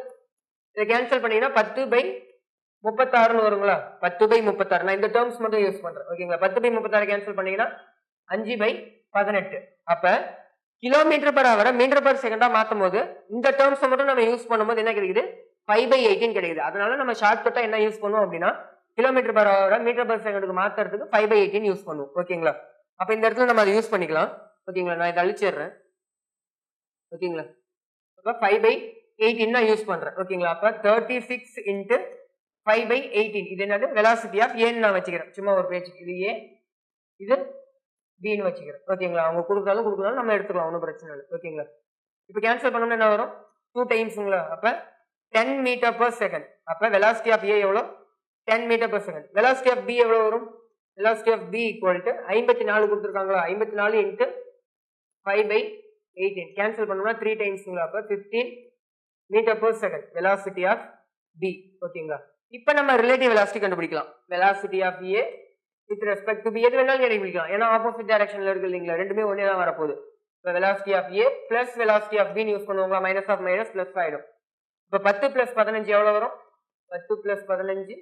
[SPEAKER 1] இதை கேன்சல் பண்ணீங்கன்னா 10/36 வருங்களா? 10/36. நான் இந்த டேர்ம்ஸ் மட்டும் யூஸ் பண்றேன். ஓகேங்களா? 10/36 கேன்சல் பண்ணீங்கன்னா 5/18. அப்ப கிலோமீட்டர் பர் ஹவரை மீட்டர் பர் செகண்டா மாத்தும் போது இந்த டேர்ம்ஸ் மட்டும் நம்ம யூஸ் பண்ணும்போது என்ன கிடைக்குது? 5/18 கிடைக்குது. அதனால நம்ம ஷார்ட் கட்டா என்ன யூஸ் பண்ணுவோம் அப்படின்னா கிலோமீட்டர் பர் ஹவரை மீட்டர் பர் செகண்டுக்கு மாத்துறதுக்கு 5/18 யூஸ் பண்ணுவோம். ஓகேங்களா? அப்ப இந்த இடத்துல நம்ம அதை யூஸ் பண்ணிக்கலாம். ஓகேங்களா? நான் இதை அழிச்சிடுறேன். ஓகேங்களா? அப்ப 5/18 நான் யூஸ் பண்றேன். ஓகேங்களா? அப்ப 36 × 5/18 இது என்னது? வெலாசிட்டி ஆஃப் ஏன்னு நான் வச்சுக்கிறேன். சும்மா ஒரு பேச்சுக்கு இது ஏ, இது பின்னு வச்சுக்கிறேன். ஓகேங்களா? அவங்க கொடுத்தாலும் கொடுக்கலாம், நம்ம எடுத்துக்கலாம், ஒன்றும் பிரச்சனை இல்லை. ஓகேங்களா? இப்போ கேன்சல் பண்ணோம்னா என்ன வரும்? 2 டைம்ஸுங்களா? அப்ப 10 மீட்டர் பர் செகண்ட். அப்ப வெலாசிட்டி ஆஃப் ஏ எவ்வளோ? 10 metre per second. Velocity of B எவ்வளோ வரும்? Velocity of B equal to 54 கொடுத்துருக்காங்களா? 54 × 5/18 கேன்சல் பண்ணோம்னா 3 டைம்ஸுங்களா? அப்ப 15 metre per second velocity of B. ஓகேங்களா? இப்ப நம்ம ரிலேட்டிவ் வெலாசிட்டி கண்டுபிடிக்கலாம். Velocity of A with respect to B எது வேணாலும் கண்டுபிடிக்கலாம். ஏன்னா ஆப்போசிட் டைரக்ஷன்ல இருக்கு இல்லைங்களா? ரெண்டுமே ஒன்னே தான் வரப்போகுது. இப்போ velocity of A plus velocity of பின்னு யூஸ் பண்ணுவாங்களா? மைனஸ் ஆஃப் மைனஸ் பிளஸ் ஆயிடும். இப்போ 10 + 15 எவ்வளவு வரும்? 10 + 15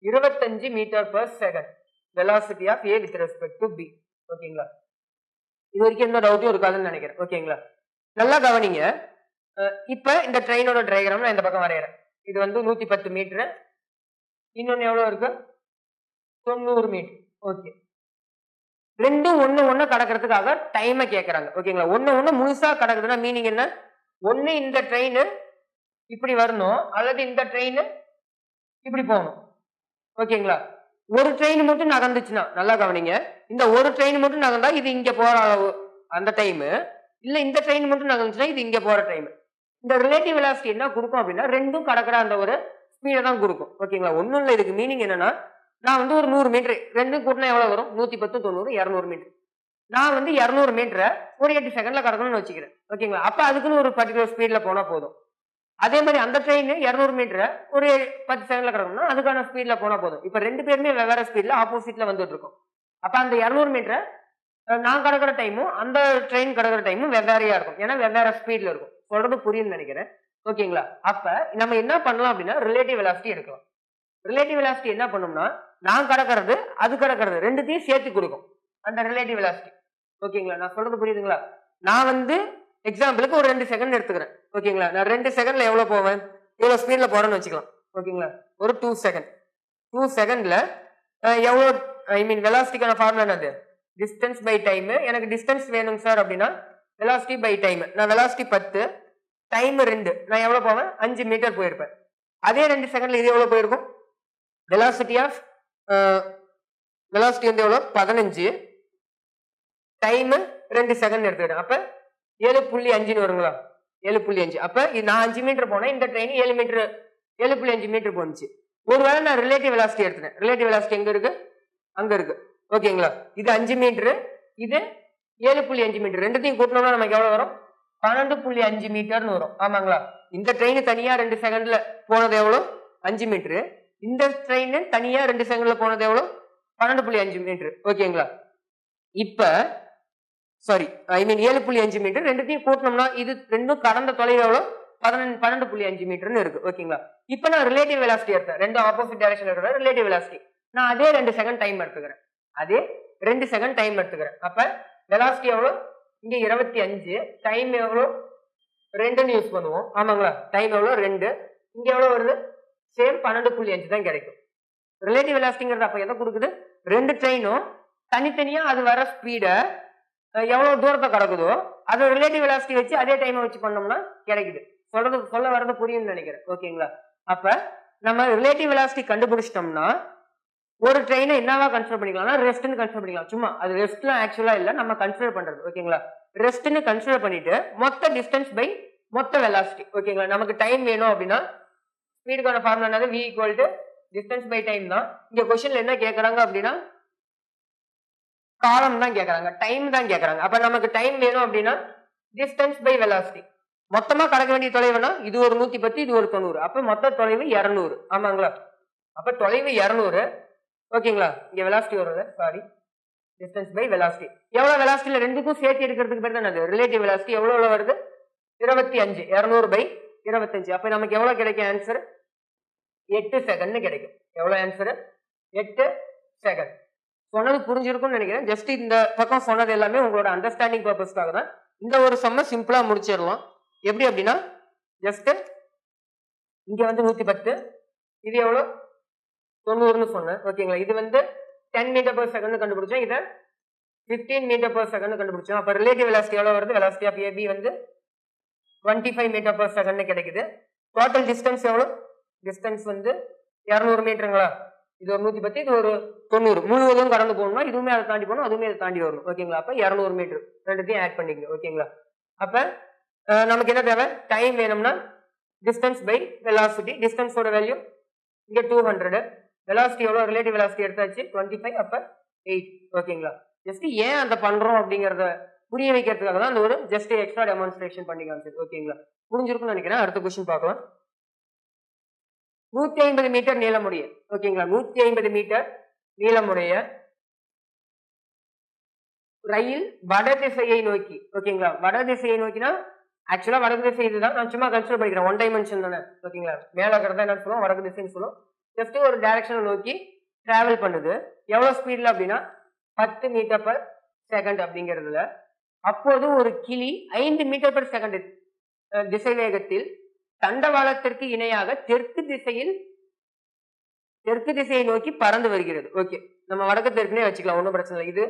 [SPEAKER 1] 25 metre per second velocity of A with respect to B. ஓகேங்களா? இது வரைக்கும் எந்த டவுட்டும் இருக்காதுன்னு நினைக்கிறேன். ஓகேங்களா? நல்லா கவனிங்க. இப்ப இந்த ட்ரெயினோட டயக்ராம் நான் இந்த பக்கம் வரையறேன். இது வந்து 110 மீட்டர், இன்னொன்னு எவ்வளவு இருக்கு? 90 மீட்டர். ஓகே, ரெண்டும் ஒண்ணு கடக்கிறதுக்காக டைமை கேட்கறாங்க. ஓகேங்களா? ஒண்ணு முழுசா கடக்குதுன்னா மீனிங் என்ன? ஒண்ணு இந்த ட்ரெயின் இப்படி வரணும், அல்லது இந்த ட்ரெயின் இப்படி போகணும். ஓகேங்களா? ஒரு ட்ரெயின் மட்டும் நகர்ந்துச்சுன்னா நல்லா கவனிங்க. இந்த ஒரு ட்ரெயின் மட்டும் நகர்ந்தா இது இங்க போற அளவு அந்த டைம், இல்ல இந்த ட்ரெயின் மட்டும் நகர்ந்துச்சுன்னா இது இங்க போற டைம். இந்த ரிலேட்டிவ் வெலாசிட்டி என்ன கொடுக்கும் அப்படின்னா ரெண்டும் கடக்கிற அந்த ஒரு ஸ்பீடை தான் கொடுக்கும். ஓகேங்களா? ஒன்னும் இல்லை, இதுக்கு மீனிங் என்னன்னா நான் வந்து ஒரு 100 மீட்டர் ரெண்டும் கூட்டினா எவ்வளவு வரும்? 110 90 200 மீட்டர். நான் வந்து 200 மீட்டரை ஒரு 8 செகண்ட்ல கடக்கணும்னு வச்சுக்கிறேன். ஓகேங்களா? அப்ப அதுக்குன்னு ஒரு பர்டிகுலர் ஸ்பீட்ல போனா போதும். அதே மாதிரி அந்த ட்ரெயின் 200 மீட்டரை ஒரு 10 செகண்ட்ல கடக்கணும்னா அதுக்கான ஸ்பீட்ல போனா போதும். இப்ப ரெண்டு பேருமே வெவ்வேறு ஸ்பீட்ல ஆப்போசிட்ல வந்துட்டு இருக்கும். அப்ப அந்த 200 மீட்டரை நான் கடக்கிற டைமும் அந்த ட்ரெயின் கடக்கிற டைமும் வெவ்வேறையா இருக்கும். ஏன்னா வெவ்வேறு ஸ்பீட்ல இருக்கும். சொல்றது புரியுன்னு நினைக்கிறேன். ஓகேங்களா? அப்ப நம்ம என்ன பண்ணலாம் அப்படின்னா ரிலேட்டிவ் வெலாசிட்டி எடுக்கலாம். ரிலேட்டிவ் வெலாசிட்டி என்ன பண்ணும்னா நான் கடக்கிறது அது கடக்கிறது ரெண்டுத்தையும் சேர்த்து கொடுக்கும் அந்த ரிலேட்டிவ் வெலாசிட்டி. ஓகேங்களா? நான் சொல்றது புரியுதுங்களா? நான் வந்து எக்ஸாம்பிளுக்கு ஒரு 2 செகண்ட் எடுத்துக்கிறேன். ஓகேங்களா? நான் 2 செகண்ட்ல எவ்வளவு போவேன்? இவ்வளவு ஸ்பீட்ல போறேன்னு வச்சுக்கலாம். ஓகேங்களா? ஒரு 2 செகண்ட். 2 செகண்ட்ல எவ்வளவு, ஐ மீன் வெலாசிட்டிக்கான ஃபார்முலா என்னது? Distance by time. எனக்கு டிஸ்டன்ஸ் வேணும் சார் அப்படின்னா வெலாசிட்டி பை டைம். நான் வெலாசிட்டி 10, டைம் 2, நான் எவ்வளவு போவேன்? 5 மீட்டர் போயிருப்பேன். அதே 2 செகண்ட்ல இது எவ்வளவு போயிருக்கும்? வெலாசிட்டி ஆஃப் வெலாசிட்டி வந்து எவ்வளவு? 15, டைம் 2 செகண்ட் எடுத்துக்கிட்டேன். அப்ப 7.5 வருங்களா 7.5. அப்ப நான் 5 மீட்டர் போனேன், இந்த ட்ரெயின் 7.5 மீட்டர் போனுச்சு. ஒருவேளை நான் ரிலேட்டிவ் வெலாசிட்டி எடுத்துட்டேன். ரிலேட்டிவ் வெலாசிட்டி எங்க இருக்கு? அங்க இருக்கு. ஓகேங்களா? இது 5 மீட்டர், இது 7.5 மீட்டர். ரெண்டுத்தையும் கூட்டணும்னா நமக்கு எவ்வளவு வரும்? 12.5 மீட்டர்னு வரும். ஆமாங்களா? இந்த ட்ரெயின் தனியா 2 செகண்ட்ல போனது எவ்வளவு? 5 மீட்டர். இந்த ட்ரெயின் தனியா 2 செகண்ட்ல போனது எவ்வளவு? 12.5 மீட்டர். ஓகேங்களா? இப்ப சாரி ஐ மீன் 7.5 மீட்டர். ரெண்டுத்தையும் கூட்டணும்னா இது ரெண்டும் கடந்த தொலைவு எவ்வளவு? 12.5 மீட்டர்னு இருக்கு. ஓகேங்களா? இப்ப நான் ரிலேட்டிவ் வெலாசிட்டி எடுத்தேன். ரெண்டு ஆப்போசிட் டைரக்ஷன்ல இருக்கிற ரிலேட்டிவ் வெலாசிட்டி. நான் அதே 2 செகண்ட் டைம் எடுத்துக்கிறேன். அதே 2 செகண்ட் டைம் எடுத்துக்கிறேன். அப்ப வெலாசிட்டி எவ்வளவு? இங்க 25, டைம் எவ்வளவு? 2ன்னு யூஸ் பண்ணுவோம். ஆமாங்களா? டைம் எவ்வளவு? 2. இங்க எவ்வளவு வருது? சேம் 12.5 தான் கிடைக்கும். ரிலேட்டிவ் வெலாசிட்டிங்கிறது அப்ப எதை கொடுக்குது? ரெண்டு ட்ரெயினும் தனித்தனியா அது வர ஸ்பீட எவ்வளவு தூரத்தை கடக்குதோ அது ரிலேட்டிவ் வெலாசிட்டி வச்சு அதே டைமை வச்சு பண்ணோம்னா கிடைக்குது. சொல்ல வர்றது புரியும்னு நினைக்கிறேன். ஓகேங்களா? அப்ப நம்ம ரிலேட்டிவ் வெலாசிட்டி கண்டுபிடிச்சிட்டோம்னா ஒரு ட்ரெயினை என்னவா கன்சிடர் பண்ணிக்கலாம்னா ரெஸ்ட்னு கன்சிடர் பண்ணிக்கலாம். சும்மா அது ரெஸ்ட்லாம் ஆக்சுவலா இல்ல, நம்ம கன்சிடர் பண்றது. ஓகேங்களா? ரெஸ்ட்னு கன்சிடர் பண்ணிட்டு மொத்த டிஸ்டன்ஸ் பை மொத்த வெலாசிட்டி. ஓகேங்களா? நமக்கு டைம் வேணும் அப்படின்னா ஸ்பீடுக்கான ஃபார்முலா என்னது? v equal to distance by time தான். இங்க क्वेश्चनல என்ன கேக்குறாங்க அப்படின்னா காலம் தான் கேக்குறாங்க, டைம் தான் கேக்குறாங்க. அப்ப நமக்கு டைம் வேணும் அப்படின்னா டிஸ்டன்ஸ் பை வெலாசிட்டி. மொத்தமா கடக்க வேண்டிய தொலைவுனா இது ஒரு 110, இது ஒரு 90. அப்ப மொத்த தொலைவு 200. ஆமாங்களா? அப்ப தொலைவு 200. ஓகேங்களா? இங்க வெலாசிட்டி வருது, சாரி, டிஸ்டன்ஸ் பை வெலாசிட்டி. எவ்வளவு வெலாசிட்டில ரெண்டுக்கும் சேர்த்து எடுக்கிறதுக்கு பேர் தான் அது ரிலேட்டிவ் வெலாசிட்டி. எவ்வளவு வருது? 25. 200 பை 25. அப்ப நமக்கு எவ்வளவு கிடைக்கும் ஆன்சர்? 8 செகண்ட் கிடைக்கும். எவ்வளவு ஆன்சர்? 8 செகண்ட். சொன்னது புரிஞ்சிருக்கும்னு நினைக்கிறேன். ஜஸ்ட் இந்த பக்கம் சொன்னது எல்லாமே உங்களோட அண்டர்ஸ்டாண்டிங் பர்பஸ்க்காக தான். இந்த ஒரு சம்ம சிம்பிளா முடிச்சிடலாம். எப்படி அப்படின்னா ஜஸ்ட் இங்க வந்து 110, இது எவ்வளவு? 90ன்னு சொன்னேன். ஓகேங்களா? இது வந்து 10 மீட்டர் per செகண்ட் கண்டுபிடிச்சோம், இதை 15 மீட்டர் per செகண்ட் கண்டுபிடிச்சோம். அப்ப ரிலேட்டிவ் வெலாசிட்டி எவ்வளவு வருது? வெலாசிட்டி ஆஃப் ஏபி வந்து 25 மீட்டர் per செகண்ட் கிடைக்குது. டோட்டல் டிஸ்டன்ஸ் எவ்வளவு? டிஸ்டன்ஸ் வந்து 200 மீட்டருங்களா? இது ஒரு 110, இது ஒரு 90. முழுவதும் கடந்து போகணும்னா இதுவுமே அதை தாண்டி போகணும், அதுவுமே அதை தாண்டி வரணும். ஓகேங்களா? அப்ப 200 மீட்டர் ரெண்டுத்தையும் ஆட் பண்ணிக்கங்க. ஓகேங்களா? அப்ப நமக்கு என்ன தேவை? டைம் வேணும்னா டிஸ்டன்ஸ் பை வெலாசிட்டி. டிஸ்டன்ஸோட வேல்யூ இங்க 200. வெலாசிட்டி எவ்வளவு? ரிலேட்டிவ் வெலாசிட்டி எடுத்தாச்சு 25, அப்ப 8. ஓகேங்களா? ஜஸ்ட் ஏன் அந்த பண்றோம் அப்படிங்கறத புரிய வைக்கிறதுக்காக தான் அந்த ஒரு ஜஸ்ட் எக்ஸ்ட்ரா டெமான்ஸ்ட்ரேஷன் பண்ணி காமிச்சது. ஓகேங்களா? புரிஞ்சிருக்கும்னு நினைக்கிறேன். அடுத்த क्वेश्चन பார்க்கலாம். 150 மீட்டர் நீளமுடைய, ஓகேங்களா, 150 மீட்டர் நீளமுடைய ரயில் வடதிசையை நோக்கி, ஓகேங்களா, வடதிசையை நோக்கினா ஆக்சுவலா வடக்கு திசை இதுதான், நான் சும்மா கன்சிடர் பண்ணிக்கிறேன், 1 டைமென்ஷன் தானே. ஓகேங்களா? மேல இருக்கிறதா என்ன சொல்லுவோம்? வடக்கு திசைன்னு சொல்லுவோம். ஜஸ்ட் ஒரு டைரக்ஷனை நோக்கி டிராவல் பண்ணுது. எவ்வளவு ஸ்பீட்ல அப்படின்னா 10 மீட்டர் per செகண்ட் அப்படிங்கிறதுல. அப்போது ஒரு கிளி 5 மீட்டர் per செகண்ட் திசை வேகத்தில் தண்டவாளத்திற்கு இணையாக தெற்கு திசையை நோக்கி பறந்து வருகிறது. ஓகே, நம்ம வடக்கு தெற்குனே வச்சுக்கலாம், ஒன்றும் பிரச்சனை இல்லை. இது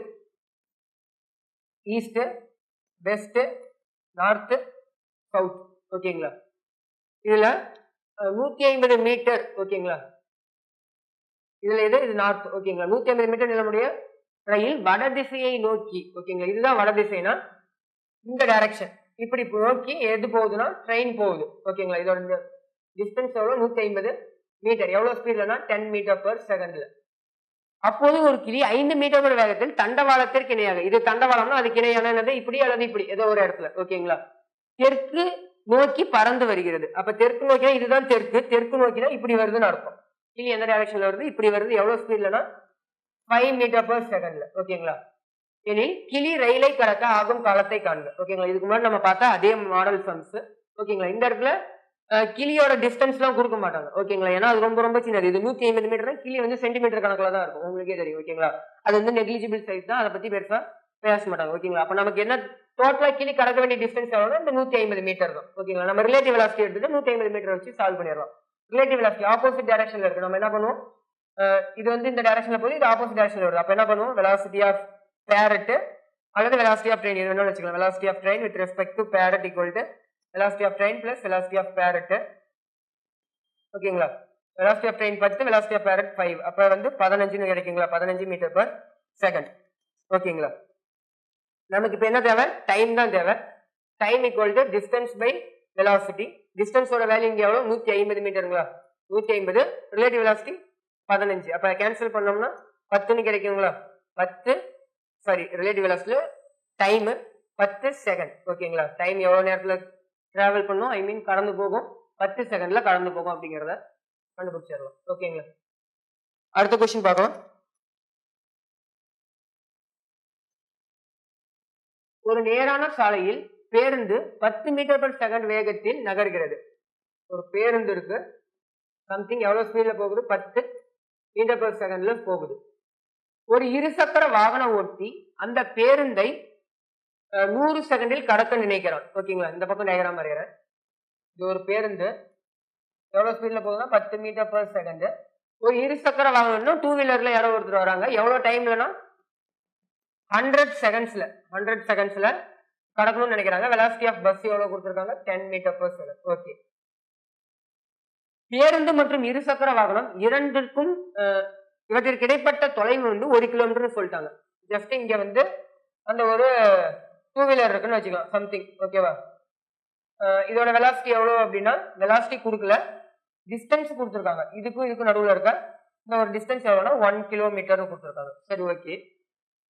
[SPEAKER 1] ஈஸ்ட், வெஸ்ட், நார்த், சவுத். ஓகேங்களா? இதுல 150 மீட்டர். ஓகேங்களா? இதுல இது நார்த். ஓகேங்களா? 150 மீட்டர் நீளமுடைய ரயில் வடதிசையை நோக்கி, ஓகேங்களா, இதுதான் வடதிசைனா இந்த டைரக்ஷன் இப்படி நோக்கி எது போகுதுன்னா ட்ரெயின் போகுது. ஓகேங்களா? இதோட டிஸ்டன்ஸ் எவ்வளவு? 150 மீட்டர். எவ்வளவு ஸ்பீட்லனா 10 மீட்டர் per செகண்ட்ல. அப்போது ஒரு கிளி 5 மீட்டர் வேகத்தில் தண்டவாளத்திற்கு இணையாக, இது தண்டவாளம்னா அதுக்கு இணையானது இப்படி அல்லது இப்படி ஏதோ ஒரு இடத்துல, ஓகேங்களா, தெற்கு நோக்கி பறந்து வருகிறது. அப்ப தெற்கு நோக்கினா இதுதான் தெற்கு நோக்கினா இப்படி வருதுன்னு அர்த்தம். கிளி எந்த டைரக்ஷன்ல வருது? இப்படி வருது. எவ்வளவு ஸ்பீட்லனா 5 மீட்டர் per செகண்ட்ல. ஓகேங்களா? எனில் கிளி ரயிலை கடக்க ஆகும் காலத்தை காண்க. ஓகேங்களா? இதுக்கு முன்னாடி நம்ம பார்த்தா அதே மாடல் சம்ஸ். ஓகேங்களா? இந்த இடத்துல கிளியோட டிஸ்டன்ஸ் எல்லாம் கொடுக்க மாட்டாங்க. ஓகேங்களா? ஏன்னா அது ரொம்ப ரொம்ப சின்னது. இது 150 மீட்டர், கிளி வந்து சென்டிமீட்டர் கணக்குல தான் இருக்கும், உங்களுக்கே தெரியும். ஓகேங்களா? அது வந்து நெக்லிஜிபிள் சைஸ் தான், அதை பத்தி பெருசா பேச மாட்டாங்க. ஓகேங்களா? அப்ப நமக்கு என்ன டோட்டலா கிளி கடக்க வேண்டிய டிஸ்டன்ஸ் எவ்வளவு? இந்த 150 மீட்டர் தான். ஓகேங்களா? நம்ம ரிலேட்டிவ் வெலாசிட்டி எடுத்துட்டு 150 மீட்டர் வச்சு சால்வ் பண்ணிடலாம். ரிலேட்டிவ் வெலாசிட்டி ஆப்போசிட் டைரக்ஷன்ல இருக்கு. நம்ம என்ன பண்ணுவோம்? இது வந்து இந்த டைரக்ஷன்ல போகுது, இது ஆப்போசிட் டைரக்ஷன்ல வருது. அப்ப என்ன பண்ணுவோம்? வெலாசிட்டி ஆஃப் parrot அல்லது velocity of train, இது வேணாலும் வச்சுக்கலாம். velocity of train with respect to parrot equal to velocity of train plus velocity of parrot. ஓகேங்களா? velocity of train 10, velocity of parrot 5. அப்ப வந்து 15 கிடைக்குங்களா? 15 மீட்டர் per செகண்ட். ஓகேங்களா? நமக்கு இப்ப என்ன தேவை? டைம் தான் தேவை. Time equal to distance by velocity. டிஸ்டன்ஸோட வேல்யூ இங்க எவ்வளவு 150 மீட்டருங்களா, 150 ரிலேட்டிவ் வெலாசிட்டி 15. அப்ப கேன்சல் பண்ணோம்னா 10 கிடைக்குங்களா, 10 சாரி ரிலேட்டிவ் வெலாசிட்டில டைம் 10 செகண்ட். ஓகேங்களா, டைம் எவ்வளவு நேரத்துல டிராவல் பண்ணும், ஐ மீன் கடந்து போகும், 10 செகண்ட்ல கடந்து போகும் அப்படிங்கிறத கண்டுபிடிச்சிடலாம். ஓகேங்களா, அடுத்த கொஸ்டின் பார்க்கலாம். ஒரு நேரான சாலையில் பேருந்து 10 மீட்டர் பர் செகண்ட் வேகத்தில் நகர்கிறது. ஒரு பேருந்து இருக்கு, சம்திங் எவ்வளவு ஸ்பீட்ல போகுது, 10 மீட்டர் பர் செகண்ட்ல போகுது. ஒரு இருசக்கர வாகன ஓட்டி அந்த பேருந்தை 100 செகண்டில் கடக்க நினைக்கிறான். ஓகேங்களா, இந்த பக்கம் டயக்ராம் வரையறேன். இது ஒரு பேருந்து எவ்வளவு ஸ்பீட்ல போகுதுன்னா 10 மீட்டர் பர் செகண்ட். ஒரு இருசக்கர வாகனம் டூ வீலர்ல யாரோ ஒருத்தர் வராங்க, எவ்வளவு டைம்லனா 100 செகண்ட்ஸ்ல கடக்கணும்னு நினைக்கிறாங்க. வெலாசிட்டி ஆஃப் பஸ் எவ்வளவு கொடுத்திருக்காங்க, 10 மீட்டர் பர் செகண்ட். ஓகே, பேருந்து மற்றும் இருசக்கர வாகனம் இரண்டிற்கும் இவற்றிற்கு இடைப்பட்ட தொலைவு வந்து 1 கிலோமீட்டர் சொல்லிட்டாங்க. ஜஸ்ட் இங்க வந்து அந்த ஒரு டூ வீலர் இருக்குன்னு வச்சுக்கலாம் சம்திங். ஓகேவா, இதோட வெலாசிட்டி எவ்வளவு அப்படின்னா வெலாசிட்டி கொடுக்கல, டிஸ்டன்ஸ் கொடுத்துருக்காங்க. இதுக்கும் நடுவில் இருக்க இந்த ஒரு டிஸ்டன்ஸ் எவ்வளவுனா 1 கிலோமீட்டர் கொடுத்துருக்காங்க. சரி, ஓகே.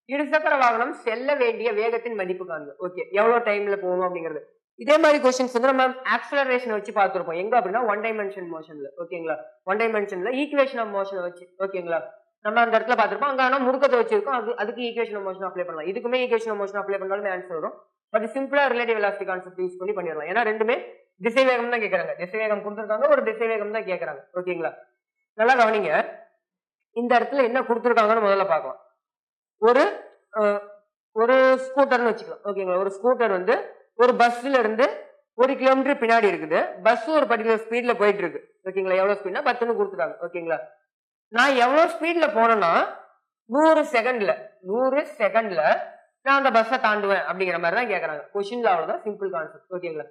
[SPEAKER 1] இருசக்கர வாகனம் செல்ல வேண்டிய வேகத்தின் மதிப்பு காணுங்க. ஓகே, எவ்வளவு டைம்ல போகணும் அப்படிங்கிறது. இதே மாதிரி கொஸ்டின்ஸ் வந்து நம்ம ஆக்சலரேஷன் வச்சு பார்த்துருப்போம். எங்க அப்படின்னா ஒன் டைமென்ஷன் மோஷன்ல. ஓகேங்களா, ஒன் டைமென்ஷன்ல ஈக்குவேஷன் ஆஃப் மோஷன் வச்சு. ஓகேங்களா, நம்ம அந்த இடத்துல பார்த்துருப்போம். அங்க ஆனா முறுக்கத்தை வச்சிருக்கோம், அதுக்கு ஈக்குவேஷன் ஆஃப் மோஷன் அப்ளை பண்ணலாம். இதுக்குமே ஈக்குவேஷன் ஆஃப் மோஷன் அப்ளை பண்ணாலும் ஆன்சர் வரும். பட் சிம்பிளா ரிலேட்டிவ் வெலாசிட்டி கான்செப்ட் யூஸ் பண்ணி பண்ணிடலாம். ஏன்னா ரெண்டுமே திசை வேகம் தான் கேட்கறாங்க, திசை வேகம் கொடுத்துருக்காங்க, ஒரு திசை வேகம் தான் கேட்கறாங்க. ஓகேங்களா, நல்லா கவனிங்க. இந்த இடத்துல என்ன கொடுத்துருக்காங்கன்னு முதல்ல பார்க்கலாம். ஒரு ஸ்கூட்டர்னு வச்சுக்கலாம். ஓகேங்களா, ஒரு ஸ்கூட்டர் வந்து ஒரு பஸ்ல இருந்து 1 கிலோமீட்டர் பின்னாடி இருக்குது. பஸ் ஒரு பர்டிகுலர் ஸ்பீட்ல போயிட்டு இருக்கு. ஓகேங்களா, எவ்வளவு ஸ்பீட்னா 10ன்னு கொடுத்துட்டாங்க. ஓகேங்களா, நான் எவ்வளவு ஸ்பீட்ல போனேன்னா 100 செகண்ட்ல நான் அந்த பஸ்ஸை தாண்டுவேன் அப்படிங்கிற மாதிரி தான் கேட்கறாங்க. கொஸ்டின்ல அவ்வளவுதான், சிம்பிள் கான்செப்ட். ஓகேங்களா,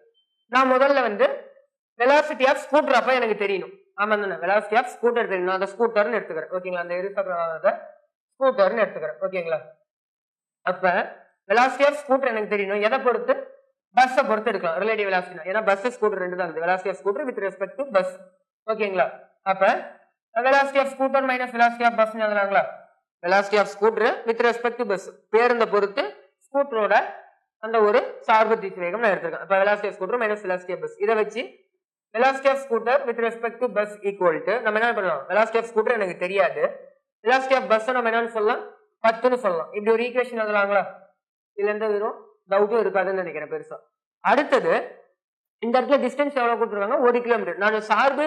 [SPEAKER 1] நான் முதல்ல வந்து வெலாசிட்டி ஆஃப் ஸ்கூட்டர் அப்ப எனக்கு தெரியணும். ஆமா தானே, வெலாசிட்டி ஆஃப் ஸ்கூட்டர் தெரியணும். அந்த ஸ்கூட்டர்னு எடுத்துக்கிறேன். ஓகேங்களா, அந்த இருசக்கர ஸ்கூட்டர்னு எடுத்துக்கிறேன். ஓகேங்களா, அப்ப வெலாசிட்டி ஆஃப் ஸ்கூட்டர் எனக்கு தெரியணும். எதை பொறுத்து, பஸ்ஸை பொறுத்து எடுக்கலாம் ரிலேட்டிவ் வெலாசிட்டி. ஏன்னா பஸ் ஸ்கூட்டர் ரெண்டு தான் இருக்குது. Velocity of scooter with respect to bus. ஓகேங்களா, அப்ப velocity of scooter minus velocity of bus எழுதலாங்களா. Velocity of scooter with respect to bus, பேருந்தை பொறுத்து ஸ்கூட்டரோட அந்த ஒரு சார்பு திசை வேகம் நான் எடுத்துருக்கேன். அப்ப velocity of scooter minus velocity of bus. இதை வச்சு velocity of scooter with respect to bus equal to நம்ம என்ன பண்ணலாம், வெலாசிட்டி ஆஃப் ஸ்கூட்டர் எனக்கு தெரியாது, வெலாசிட்டி ஆஃப் பஸ் நம்ம என்னன்னு சொல்லலாம், 10ன்னு சொல்லலாம். இப்படி ஒரு ஈக்குவேஷன் எழுதலாங்களா. இதுல எந்த விதம் டவுட்டும் இருக்காதுன்னு நினைக்கிறேன் பெருசா. அடுத்தது இந்த இடத்துல டிஸ்டன்ஸ் எவ்வளவு கொடுத்துருக்காங்க, 1 கிலோமீட்டர். நான் சார்பு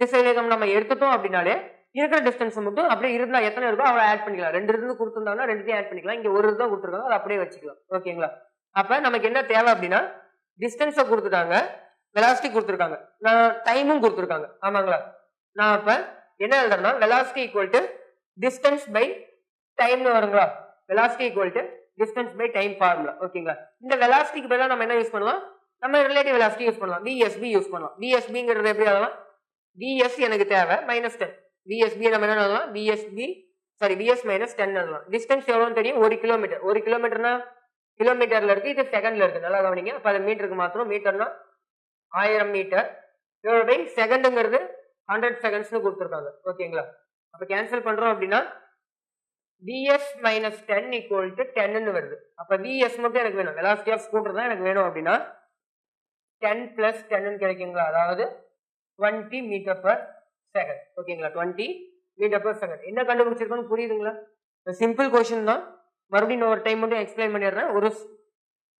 [SPEAKER 1] திசை வேகம் நம்ம எடுத்துட்டோம் அப்படின்னாலே இருக்கிற டிஸ்டன்ஸ் மட்டும் அப்படியே இருந்தா எத்தனை இருக்கோ அவ்வளவு ஆட் பண்ணிக்கலாம். 2 இருந்து கொடுத்துருந்தாங்கன்னா 2த்தையும் ஆட் பண்ணிக்கலாம். இங்க ஒரு தான் கொடுத்துருக்காங்க, அதை அப்படியே வச்சுக்கலாம். ஓகேங்களா, அப்ப நமக்கு என்ன தேவை அப்படின்னா டிஸ்டன்ஸை கொடுத்துட்டாங்க, வெலாசிட்டி கொடுத்துருக்காங்க, நான் டைமும் கொடுத்துருக்காங்க. ஆமாங்களா, நான் அப்ப என்ன எழுதுறேன்னா velocity equal to distance by டைம்னு வருங்களா. Velocity equal to distance by time formula. ஓகேங்களா, இந்த வெலாசிட்டிக்கு பதிலா நம்ம என்ன யூஸ் பண்ணலாம், நம்ம ரிலேட்டிவ் வெலாசிட்டி யூஸ் பண்ணலாம், VSB யூஸ் பண்ணலாம். VSBங்கிறது எப்படி ஆகலாம், VS எனக்கு தேவை -10, VSB நம்ம என்ன எழுதலாம், VS மைனஸ் 10 எழுதலாம். டிஸ்டன்ஸ் எவ்வளவுன்னு தெரியும், 1 கிலோமீட்டர். 1 கிலோமீட்டர்னா கிலோமீட்டர்ல இருக்கு, இது செகண்ட்ல இருக்கு. நல்லா கவனிங்க. அப்ப அது மீட்டருக்கு மாத்திரம், மீட்டர்னா 1000 மீட்டர், இதோட பை செகண்ட்ங்கிறது 100 செகண்ட்ஸ்னு கொடுத்துருக்காங்க. ஓகேங்களா, அப்ப கேன்சல் பண்றோம் அப்படின்னா VS மைனஸ் 10 ஈக்குவல் டு 10ன்னு வருது. அப்ப VS மட்டும் எனக்கு வேணும், வெலாசிட்டி ஆஃப் ஸ்கூட்டர் தான் எனக்கு வேணும் அப்படின்னா 10 பிளஸ் 10ன்னு கிடைக்குங்களா, அதாவது 20 மீட்டர் பர் செகண்ட். ஓகேங்களா, 20 மீட்டர் பர் செகண்ட். என்ன கண்டுபிடிச்சிருக்கோன்னு புரியுதுங்களா, சிம்பிள் கொஸ்டின் தான். மறுபடியும் ஒரு டைம் மட்டும் எக்ஸ்பிளைன் பண்ணிடுறேன். ஒரு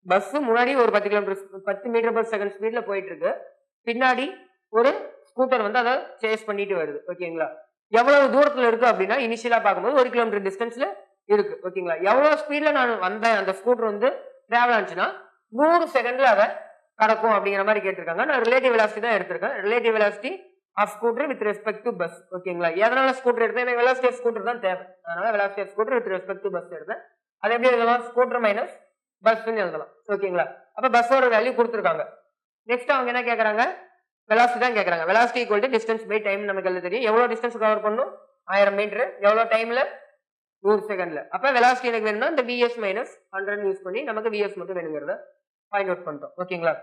[SPEAKER 1] பஸ் முன்னாடி ஒரு 10 கிலோமீட்டர் 10 மீட்டர் பர் செகண்ட் ஸ்பீட்ல போயிட்டு இருக்கு, பின்னாடி ஒரு ஸ்கூட்டர் வந்து அதை சேஸ் பண்ணிட்டு வருது. ஓகேங்களா, எவ்வளவு தூரத்துல இருக்கு அப்படின்னா இனிஷியலா பார்க்கும்போது 1 கிலோமீட்டர் டிஸ்டன்ஸ்ல இருக்கு. ஓகேங்களா, எவ்வளவு ஸ்பீட்ல நான் வந்தேன், அந்த ஸ்கூட்டர் வந்து டிராவல் ஆச்சுன்னா 100 செகண்ட்ல அதை கடக்கும் அப்படிங்கிற மாதிரி கேட்டிருக்காங்க. நான் ரிலேட்டிவ் வெலாசிட்டி தான் எடுத்திருக்கேன், relative velocity of scooter with respect to bus. ஓகேங்களா, எதனால ஸ்கூட்டர் எடுத்தேன், எனக்கு வெலாசிட்டி ஆஃப் ஸ்கூட்டர் தான் தேவை, அதனால velocity of scooter with respect to bus எடுத்தேன். அது எப்படி எழுதலாம், ஸ்கூட்டர் மைனஸ் பஸ்ன்னு எழுதலாம். ஓகேங்களா, அப்ப பஸ்ஸோட வேல்யூ கொடுத்துருக்காங்க. நெக்ஸ்ட் அவங்க என்ன கேட்கறாங்க, வெலாசிட்டி தான் கேட்கறாங்க. Velocity equal to distance by time நமக்கு எழுத தெரியும். எவ்வளவு டிஸ்டன்ஸ் கவர் பண்ணும், 1000 மீட்டர், எவ்வளவு டைம்ல, 100 செகண்ட்ல. அப்ப வெலாசிட்டி எனக்கு வேணும்னா இந்த VS மைனஸ் 100 யூஸ் பண்ணி நமக்கு VS மட்டும் வேணுங்கிறத ஃபைண்ட் அவுட் பண்ணிட்டோம். ஓகேங்களா?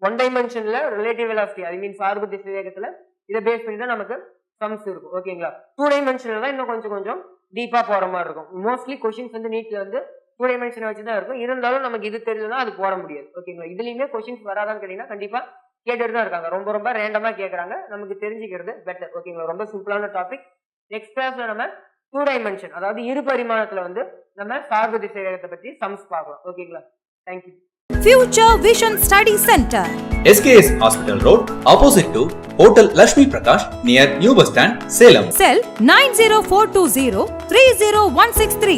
[SPEAKER 1] 1 டைமென்ஷன்ல ரிலேட்டிவ் வெலாசிட்டி ஐ மீன் சார்பு திசைவேகத்துல இதை பேஸ் பண்ணி தான் நமக்கு சம்ஸ் இருக்கும். ஓகேங்களா? 2 டைமென்ஷன்ல தான் இன்னும் கொஞ்சம் டீப்பா போற மாதிரி இருக்கும். மோஸ்ட்லி கொஸ்டின்ஸ் வந்து நீட்ல வந்து 2 டைமென்ஷனை வச்சு தான் இருக்கும். இருந்தாலும் நமக்கு இது தெரியலன்னா அது போட முடியாது. ஓகேங்களா? இதுலயுமே கொஸ்டின்ஸ் வராதான்னு கேட்டீங்கன்னா கண்டிப்பா கேட்டுட்டு தான் இருக்காங்க. ரொம்ப ரேண்டமா கேட்கறாங்க. நமக்கு தெரிஞ்சுக்கிறது பெட்டர். ஓகேங்களா? ரொம்ப சிம்பிளான டாபிக். நெக்ஸ்ட் கிளாஸ்ல நம்ம 2 டைமென்ஷன் அதாவது இரு பரிமாணத்துல வந்து நம்ம சார்பு திசைவேகத்தை பத்தி சம்ஸ் பார்க்கலாம். ஓகேங்களா? Thank you.
[SPEAKER 2] Future Vision Study Center,
[SPEAKER 3] SKS Hospital Road, opposite to Hotel Lakshmi Prakash, near New Bus Stand, Salem.
[SPEAKER 2] Cell 90420 30163.